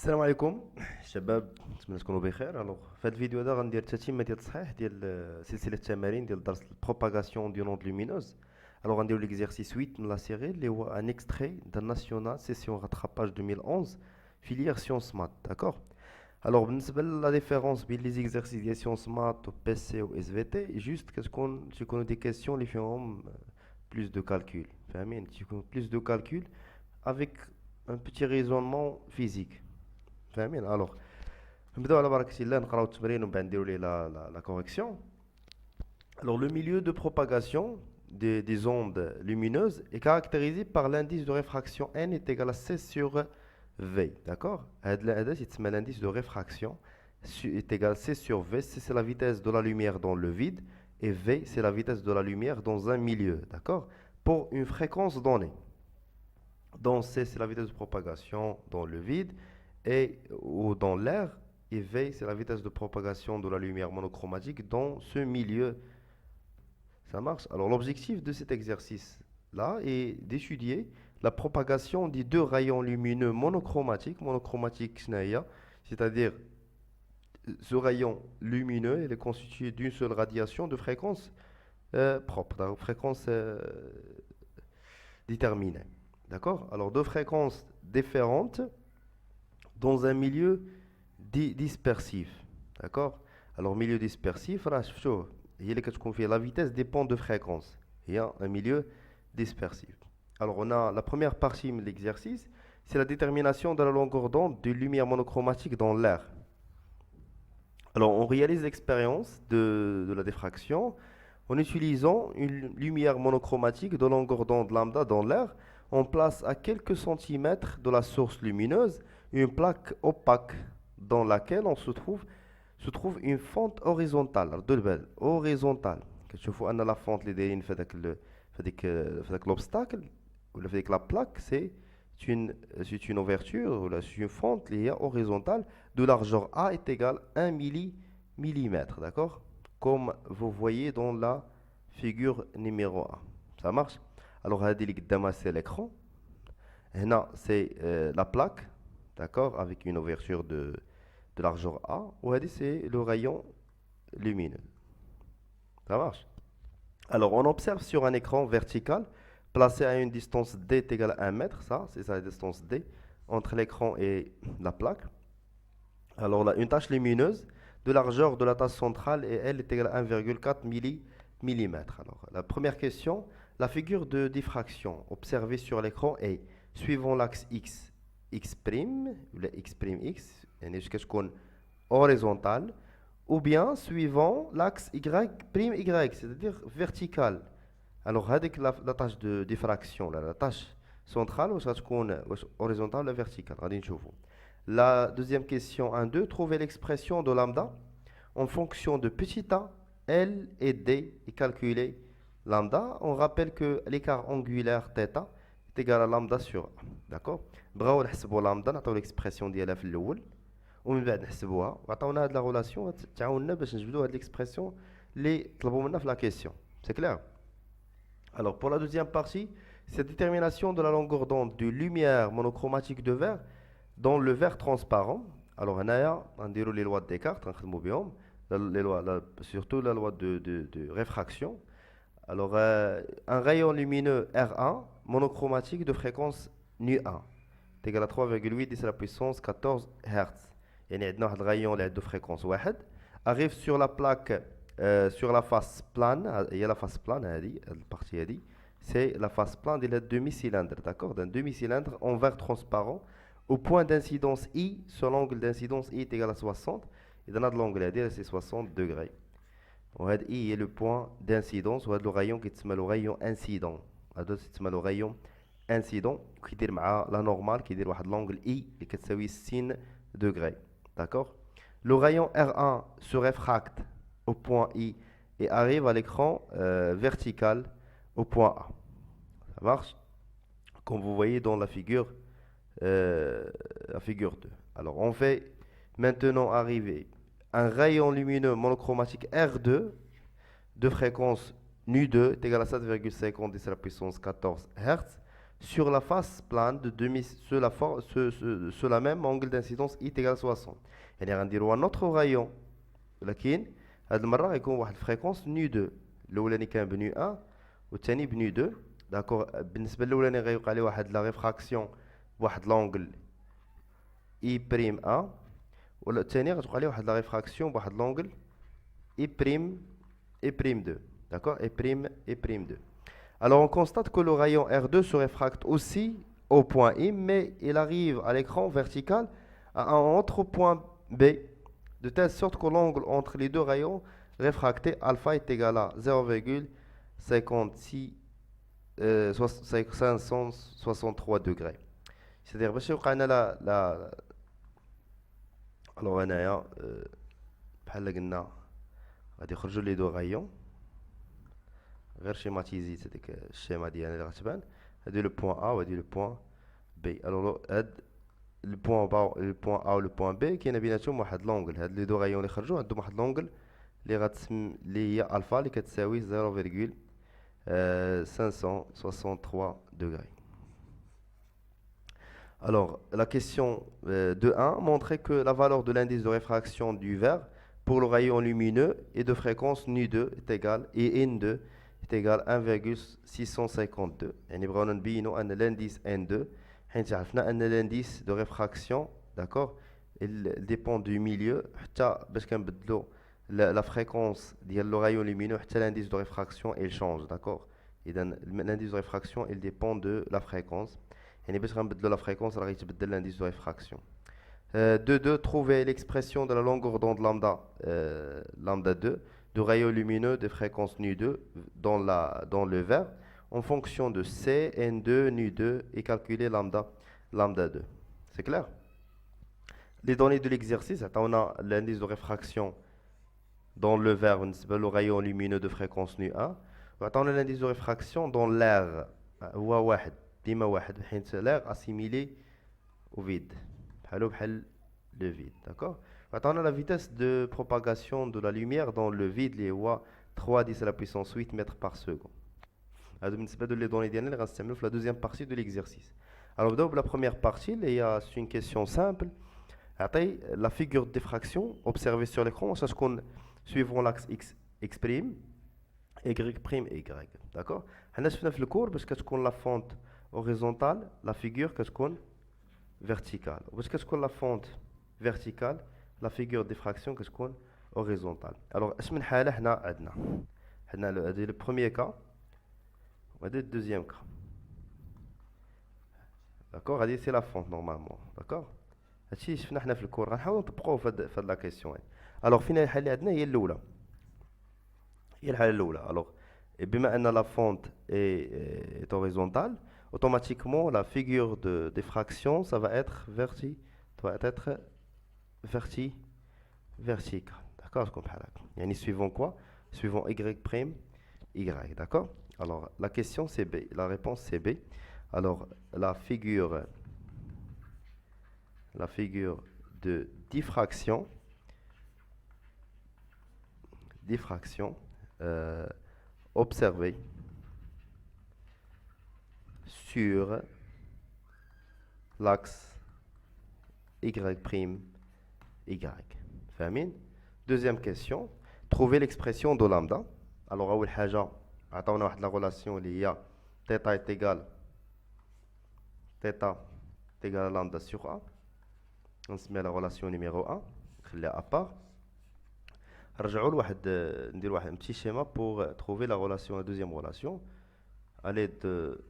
السلام عليكم شباب، نتمنى تكونوا بخير. في هذا الفيديو هذا غندير تتمه ديال التصحيح ديال سلسله التمارين ديال درس البروباغاسيون دي لوند لومينوز. غنديرو ليكزيرسيس 8 من لا سيري اللي هو ان اكستري دان ناسيونال سيسيون راتراباج 2011 فيليير سيونس مات. داكوغ. بالنسبه لا ديفيرونس بين لي زيكزيرسيس ديال سيونس مات و بي سي و اس في تي جوست تيكونوا دي كيسيون اللي فيهم بلوس دو كالكول، فاهمين؟ تيكون بلوس دو كالكول افيك ان بيتي ريزونمون فيزيك، فاهمين؟ نبداو على بركة الله نقراو التمرين ومن بعد نديرو ليه la correction. Le milieu de propagation des ondes lumineuses est caractérisé par l'indice de réfraction n est égal à c sur v. D'accord? L'indice de réfraction est égal à c sur v. C c'est la vitesse de la lumière dans le vide et v c'est la vitesse de la lumière dans un milieu. D'accord? Pour une fréquence donnée. Donc c c'est la vitesse de propagation dans le vide ou dans l'air, et V c'est la vitesse de propagation de la lumière monochromatique dans ce milieu. Ça marche? L'objectif de cet exercice là est d'étudier la propagation des deux rayons lumineux monochromatiques. C'est-à-dire ce rayon lumineux il est constitué d'une seule radiation de fréquence propre, de fréquence déterminée. D'accord? Deux fréquences différentes dans un milieu dispersif. D'accord? Milieu dispersif, la vitesse dépend de fréquence. Il y a un milieu dispersif. On a la première partie de l'exercice, c'est la détermination de la longueur d'onde de lumière monochromatique dans l'air. On réalise l'expérience de la diffraction en utilisant une lumière monochromatique de longueur d'onde lambda dans l'air. On place à quelques centimètres de la source lumineuse une plaque opaque dans laquelle se trouve une fente horizontale. Horizontale. كتشوفوا ان لا فونت اللي دايرين في هذاك l'obstacle ولا في la plaque, c'est une ouverture ou c'est une fente اللي هي horizontale de largeur A est égale 1 millimètre, d'accord? Comme vous voyez dans la figure numéro 1. Ça marche? هذه اللي قدامها c'est l'écran. هنا c'est la plaque, d'accord, avec une ouverture de largeur A. Ou c'est le rayon lumineux. Ça marche? On observe sur un écran vertical placé à une distance d est égale à 1 mètre. Ça, c'est la distance d entre l'écran et la plaque. Une tache lumineuse de largeur de la tache centrale et elle est égale à 1,4 millimètre. La première question, la figure de diffraction observée sur l'écran est suivant l'axe x, x', ou x', jusqu'à ce qu'on horizontal, ou bien suivant l'axe y', c'est-à-dire vertical. Avec la tâche de diffraction, la tâche centrale, ou ça horizontale ou verticale. La deuxième question 1-2, trouver l'expression de lambda en fonction de petit a, L et D et calculer lambda. On rappelle que l'écart angulaire θ est égal à lambda sur A. D'accord? بغاو نحسبوا lambda نعطيو l'expression ديالها في الاول ومن بعد نحسبوها وعطاونا هاد لا ريلاسيون تعاوننا باش نجبدوا هاد l'expression اللي طلبوا منا في la question. C'est clair? Pour la deuxième partie, c'est détermination de la longueur d'onde de lumière monochromatique de verre dans le verre transparent. هنايا غنديروا les lois de Descartes نخدموا بهم les lois, surtout la loi de réfraction. Un rayon lumineux R1 monochromatique de fréquence nu1 est égal à 3,8 10 à la puissance 14 Hz. Il y a un rayon de fréquence 1 arrive sur la plaque, sur la face plane. Il y a la face plane, c'est la face plane de la demi-cylindre, d'accord? D'un demi-cylindre en verre transparent au point d'incidence I, sur l'angle d'incidence I est égal à 60. Et dans l'angle c'est 60 degrés. I est le point d'incidence, le rayon qui est le rayon incident. C'est le rayon incident qui est la normale qui est l'angle I qui est 60 degrés. D'accord? Le rayon R1 se réfracte au point I et arrive à l'écran vertical au point A. Ça marche? Comme vous voyez dans la figure 2. On fait maintenant arriver un rayon lumineux monochromatique R2 de fréquence nu2 est égal à 7,50 10 à la puissance 14 Hz sur la face plane de demi sur sur la même angle d'incidence I égale 60. يعني غنديروا un autre rayon ولكن هاد المره غيكون واحد الفريكونس ني 2. الاولاني كان بني 1 والثاني بني 2. داكور. بالنسبه للاولاني غيوقع ليه واحد لا ريفراكسيون بواحد لونغل اي بريم 1 والثاني غتوقع ليه واحد لا ريفراكسيون بواحد لونغل اي بريم 2. D'accord. Et prime 2. Alors on constate que le rayon R2 se réfracte aussi au point I, mais il arrive à l'écran vertical à un autre point B, de telle sorte que l'angle entre les deux rayons réfractés alpha est égal à 563 degrés. C'est-à-dire باش يوقع لنا لا الوغ هنايا بحال قلنا غادي يخرجوا لي دو غايون غير شيماتيزيت هذيك الشيما ديالنا اللي غتبان. هادي لو بوين ا وهادي لو بوين بي. الوغ هاد لو بوين ا و لو بوين بي كاين بيناتهم واحد لونغل. هاد لي دو غايون اللي خرجوا عندهم واحد لونغل اللي هي الفا اللي كتساوي 0,563 degrés. Alors, la question de 1 montrait que la valeur de l'indice de réfraction du verre pour le rayon lumineux est de fréquence nu2 est égale et n2 est égal à 1,652. يعني بغاونا نبينوا ان l'indice n2 حيت عرفنا ان l'indice de réfraction d'accord il dépend du milieu حتى باش كنبدلوا la fréquence ديال le rayon lumineux حتى l'indice de réfraction il change d'accord. اذا l'indice de réfraction il dépend de la fréquence. يعني باش غنبدلوا la fréquence راه غيتبدل l'indice de réfraction. 2. Trouver l'expression de la longueur d'onde lambda, lambda 2 du rayon lumineux de fréquence nu2 dans le verre en fonction de C, N2, nu2 et calculer lambda 2. C'est clair? Les données de l'exercice, on a l'indice de réfraction dans le verre, le rayon lumineux de fréquence nu1. On a l'indice de réfraction dans l'air, l'air assimilé au vide. Le vide, d'accord. Maintenant, la vitesse de propagation de la lumière dans le vide, les 3 10 à la puissance 8 mètres par seconde. Les données la deuxième partie de l'exercice. Alors, dans la première partie, il y a une question simple. La figure de diffraction observée sur l'écran, c'est ce qu'on suivant l'axe x', y', y. D'accord. On a fait le cours parce que la fente horizontale, la figure, qu'est-ce qu'on verticale. Parce que la fente verticale, la figure de diffraction qu'est-ce qu'on horizontale. Alors, est-ce que on a le premier cas, on a le deuxième cas. D'accord, c'est la fente normalement. D'accord. هادشي شفنا حنا في الكور غنحاولوا نطبقوه في هاد لا كيسيون. alors فينا الحل اللي عندنا هي الاولى. هي الحاله الاولى. alors بما ان la fente est horizontale, automatiquement la figure de diffraction ça va être verticale. D'accord, comme ça. Yani suivant quoi? Suivant y', d'accord. Alors la question c'est B, la réponse c'est B. Alors la figure de diffraction observée sur l'axe y', فاهمين. Deuxième question, trouver l'expression de lambda. Alors أول حاجة عطاونا واحد la relation اللي هي θ est égal à lambda sur A. نسميها la relation numéro 1, نخليها à part. نرجعوا لواحد ندير واحد petit schéma pour trouver la relation, la deuxième relation à l'aide de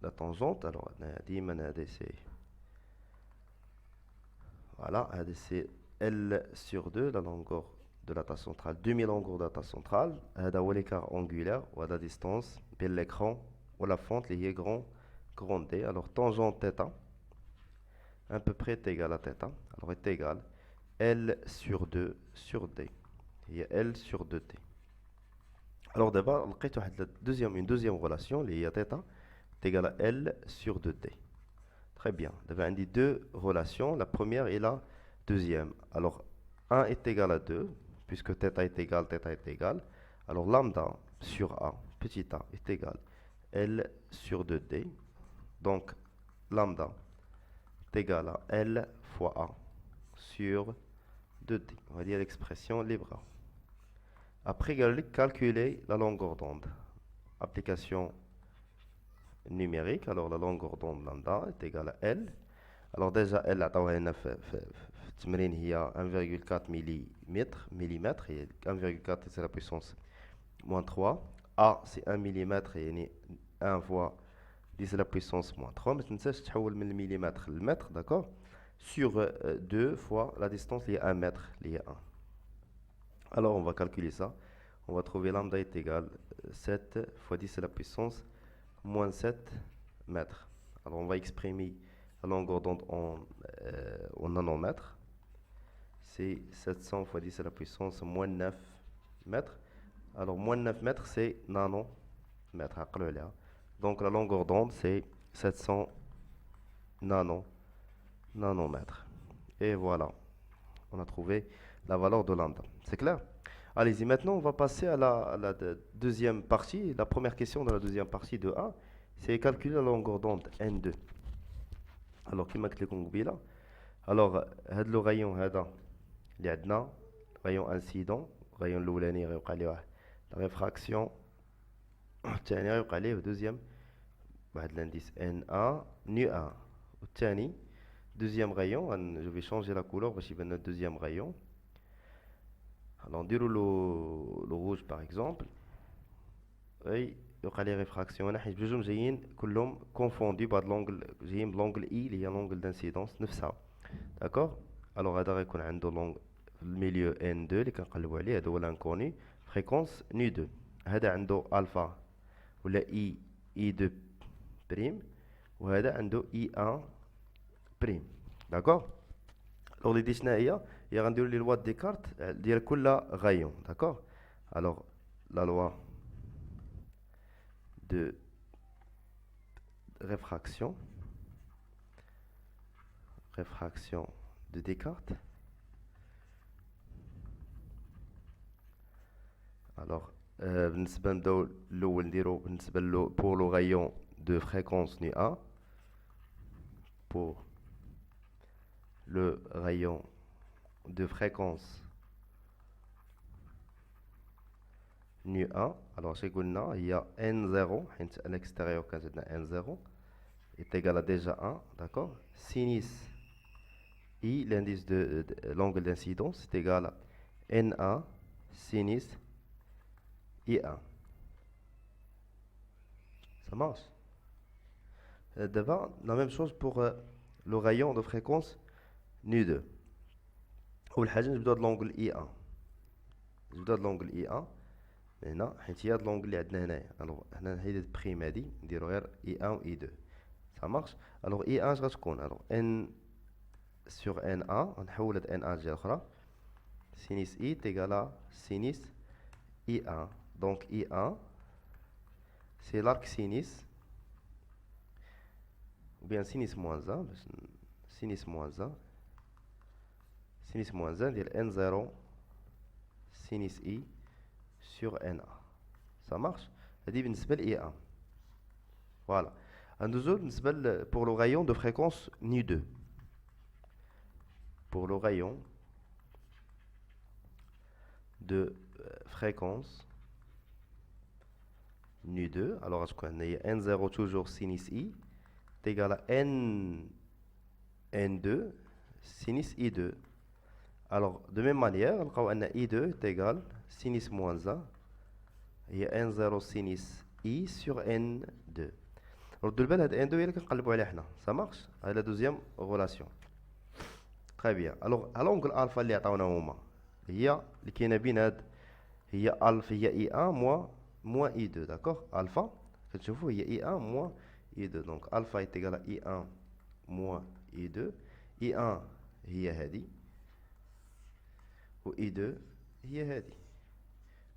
la tangente. Alors ديما c'est voilà, c'est L sur 2, la longueur de la tasse centrale, demi-longueur de la tasse centrale. هذا هو l'écart angulaire ou la distance بين l'écran ou la fente اللي هي grand D. Alors tangente θ à peu près est égal à θ. Alors est égal L sur 2 sur D. Il y a L sur 2T. Alors d'abord, لقيت واحد une deuxième relation اللي هي θ est égal à L sur 2T. Très bien. D'abord, on dit deux relations. La première et la deuxième. Alors 1 est égal à 2 puisque θ est égal. Alors lambda sur A, petit a, est égal L sur 2D. Donc, lambda est égal à L fois A sur 2D. On va dire l'expression libre. Après, calculer la longueur d'onde. Application numérique. Alors, la longueur d'onde lambda est égale à L. Alors, déjà, L عطاوها لنا في التمرين هي 1,4 millimètre et 1,4 c'est la puissance moins 3. A c'est 1 mm يعني 1 fois 10 la puissance moins 3. ما تنساش تحول من المليمتر للمتر, d'accord, sur 2 fois la distance liée à 1 mètre liée à 1. Alors on va calculer ça. On va trouver lambda est égal 7 fois 10 à la puissance moins 7 mètres. Alors on va exprimer la longueur d'onde en nanomètres. C'est 700 fois 10 à la puissance moins 9 mètres. Alors moins 9 mètres c'est nanomètres. Donc la longueur d'onde c'est 700 nanomètres. Et voilà, on a trouvé la valeur de lambda. C'est clair? Allez-y, maintenant on va passer à la deuxième partie. La première question de la deuxième partie de A, c'est calculer la longueur d'onde N2. Alors, كما قلت لكم قبيله, alors هذا لو غايون هذا اللي عندنا غايون انسيدون, غايون الاولاني غيوقع ليه واحد لا ريفراكسيون, الثاني غيوقع ليه دوزيام واحد لانديس ان ا نو ا, والثاني دوزيام غايون جو في شونجي لا كولور باش يبان لنا دوزيام غايون. Alors نديرو لو روج باغ اكزومبل, اي يوقع ليه ريفراكسيون هنا حيت بجوجهم جايين كلهم كونفوندي بهاد لونغل, جايين بلونغل اي اللي هي لونغل دانسيدونس نفسها, داكوغ. الوغ هذا غيكون عنده لونغ في الميليو ان 2 اللي كنقلبوا عليه, هذا هو لانكوني فريكونس ني 2. هذا عنده الفا ولا اي 2 بريم, وهذا عنده اي 1 بريم, داكوغ. لو ليدي شنو هي غنديرو لي لوا ديكارت ديال كل غايون, داكوغ. الوغ لا لوا de réfraction de Descartes. Alors بالنسبة نبداو الأول نديرو بالنسبة pour le rayon de fréquence nu A, pour le rayon de fréquence nu 1. Alors j'ai قلنا il y a n0 حيت à l'extérieur كانت عندنا n0 est égal à déjà 1, d'accord. Sinus I, l'indice de l'angle d'incidence, est égal à NA sinus I1. Ça marche. D'abord, la même chose pour le rayon de fréquence nu2. أول حاجة نبداو de l'angle I1. نبداو de l'angle I1 هنا حيت هي هاد l'angle اللي عندنا هنايا. الوغ هنا هي البريم هادي نديرو غير I1 و I2. Ça marche. Alors I1 اش غتكون؟ alors N sur NA, نحول هاد NA لجهة أخرى. Sinus I est égal à sinus I1. Donc I1 c'est l'arc sinus, ou bien sinus moins 1, sinus moins 1, sinus moins 1 ديال N0 sinus I sur NA. Ça marche. هادي بالنسبة ل I1. Voilà. ندوزو بالنسبة pour le rayon de fréquence nu2. Pour le rayon de fréquence nu2, alors je connais n0 toujours sinus I est égal à n2 sinus I2. Alors de même manière, on a I2 est égal sinus moins 1 et n0 sinus I sur n2. ردوا البال هاد n2 هي اللي كنقلبوا عليها حنا. Ça marche. هاي la deuxième relation. Très bien. Alors à l'angle alpha اللي عطاونا هما هي اللي كاينه بين هاد هي alpha هي I1 moins I2, d'accord. Alpha كتشوفوا هي I1 moins I2, donc alpha est égal à I1 moins I2. I1 هي هادي و I2 هي هادي.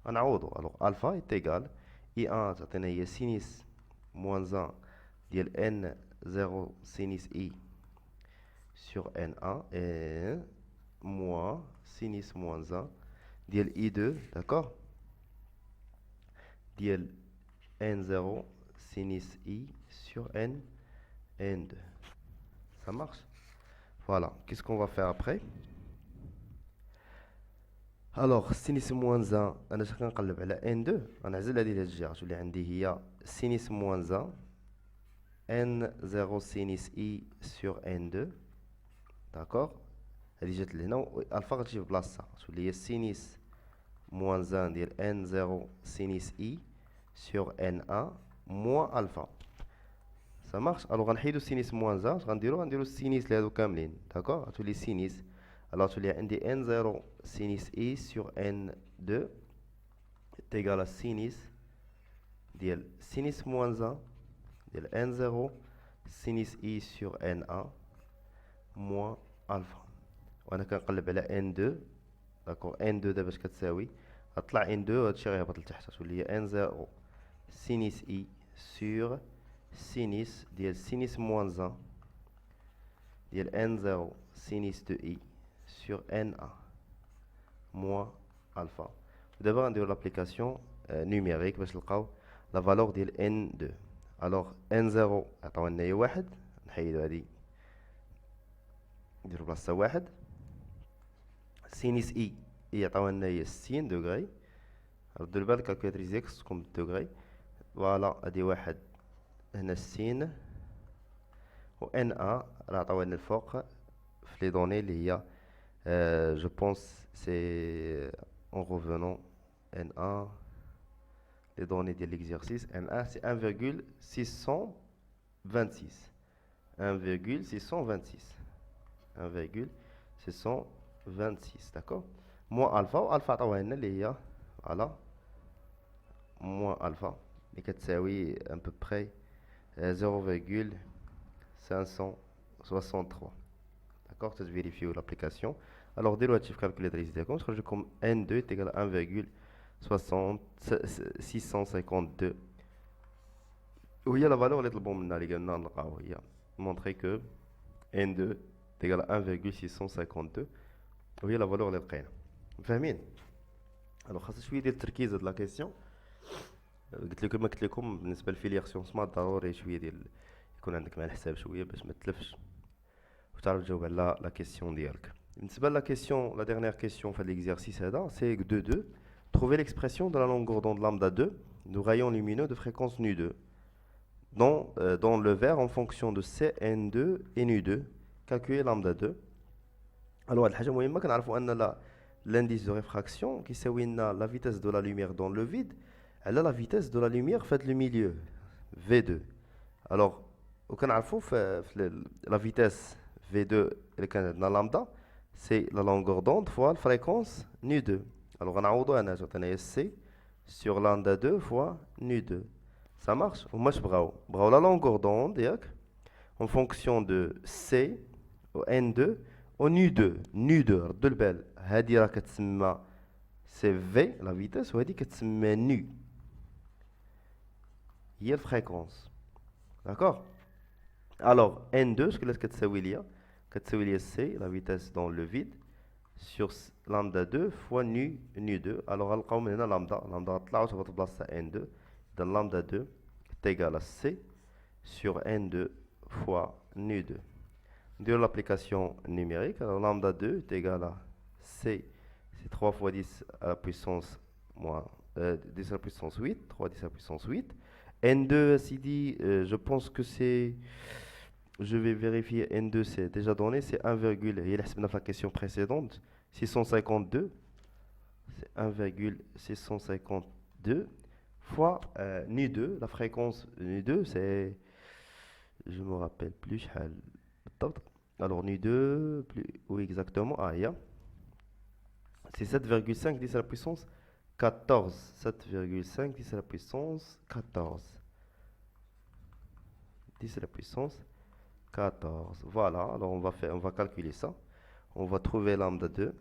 غنعوضوا. alors alpha est égal I1 تعطينا هي sinus moins 1 ديال N0 sinus I sur N1 et moins sinus moins 1 ديال I2, d'accord, ديال N0 sinus I sur N2. N2. Ça marche? Voilà. Qu'est-ce qu'on va faire après? Alors, sinus moins 1, أنا شنو كنقلب على N2. غنعزل هذه الجهة، تولي عندي هي sinus moins 1 N0 sinus I sur N2. D'accord? هذه جات لهنا والفا غتجي في بلاصتها، تولي هي sinus moins 1 ديال N0 sinus I sur N1 moins alpha. Ça marche. Alors غنحيدو sinus moins 1. غنديرو sinus لهادو كاملين. D'accord? غتولي sinus. Alors تولي عندي N0 sinus I sur N2 est égal à sinus ديال sinus moins 1 ديال N0 sinus I sur N1 moins alpha. وانا كنقلب على N2. داكور N2 دابا اش كتساوي؟ غطلع N2 وهادشي غيهبط لتحت، تولي هي N0 sinus I sur sinus ديال sinus moins 1 ديال N0 sinus de I sur N1 moins alpha. دابا غنديرو l'application numérique باش نلقاو la valeur ديال N2. alors N0 عطاو لنا هي واحد، نحيدو هادي نديرو بلاصتها واحد. sinus I يعطاو لنا هي 60 دوغري. ردوا البال الكالكولاتريس ديالك خصكم بالدوغري. فوالا هادي واحد هنا 60 و N1 راه عطاو لنا الفوق في لي دوني اللي هي je pense c'est en revenant N1 les données de l'exercice N1 c'est 1,626 1,626 1,626 d'accord. moins alpha و alpha عطاوها لنا اللي هي voilà moins alpha اللي كتساوي à peu près 0,563 d'accord. تفيريفيو l'application. alors ديروا هادشي في calculatrice ديالكم تخرج لكم N2 est égal à 1,652 وهي لا فالور اللي طلبوا منا اللي قالنا نلقاو هي montrer que N2 est égal à 1,652 وهي لا فالور اللي لقينا. فاهمين؟ الوغ خاص شويه ديال التركيز هاد لا كيسيون. قلت لكم بالنسبه للفيليير سيونس مات ضروري شويه ديال يكون عندك مع الحساب شويه باش ما تلفش وتعرف تجاوب على لا كيسيون ديالك. بالنسبه لا كيسيون لا ديرنيير كيسيون في هاد ليكزارسيس هذا سي 2 trouver l'expression de la longueur d'onde lambda 2 du rayon lumineux de fréquence nu2 dans le verre en fonction de Cn2 et nu2. calculer lambda 2. alors هاد الحاجه مهمه كنعرفوا ان l'indice de réfraction كيساوي لنا la vitesse de la lumière dans le vide على la vitesse de la lumière في le milieu V2. alors وكنعرفوا في la vitesse V2 اللي كانت عندنا لامدا c'est la longueur d'onde fois la fréquence nu2. alors غنعوضوا هنا تعطينا هي C sur lambda 2 fois nu2. ça marche. هما اش بغاو la longueur d'onde ياك en fonction de C و N2 و nu2. ردوا البال هادي راه كتسمى سي في لا فيتاس وهادي كتسمى نو هي الفريكونس. داكوغ. الوغ N2 شكون اللي كتساوي ليا؟ كتساوي ليا سي لا فيتاس دون لو فيد sur lambda 2 fois nu2. alors غنلقاو من هنا لامدا غطلع وتهبط بلاصتها N2. اذا lambda 2 est égal à C sur N2 fois nu2. نديرو l'application numérique. alors lambda 2 est égal à C, c'est 3 fois 10 à la puissance moins 10 à la puissance 8, 3 10 à la puissance 8. N2 CD, je pense que c'est, je vais vérifier, N2 c'est déjà donné, c'est 1, il a la question précédente, 652, c'est 1,652 fois nu2, la fréquence nu2 c'est, je me rappelle plus, alors nu2, plus, oui exactement, c'est 7,5 10 à la puissance 14, 7,5 10 à la puissance 14, 10 à la puissance 14. Voilà, alors on va calculer ça. On va trouver lambda 2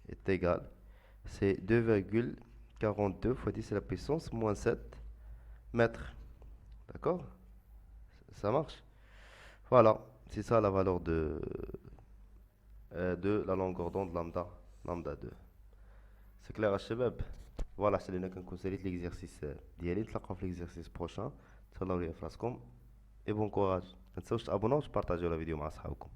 est égal, c'est 2,42 fois 10 à la puissance moins 7 mètres. D'accord? Ça marche? Voilà, c'est ça la valeur de la longueur d'onde lambda 2. C'est clair الشباب؟ فوالا حتى لينا كنكون ساليت ليكزارسيس ديالي. نتلاقاو في ليكزارسيس بروشان. تهلاو ليا فراسكم. et bon courage. ما تنسوش تابوناو وتبارطاجيو la vidéo مع صحابكم.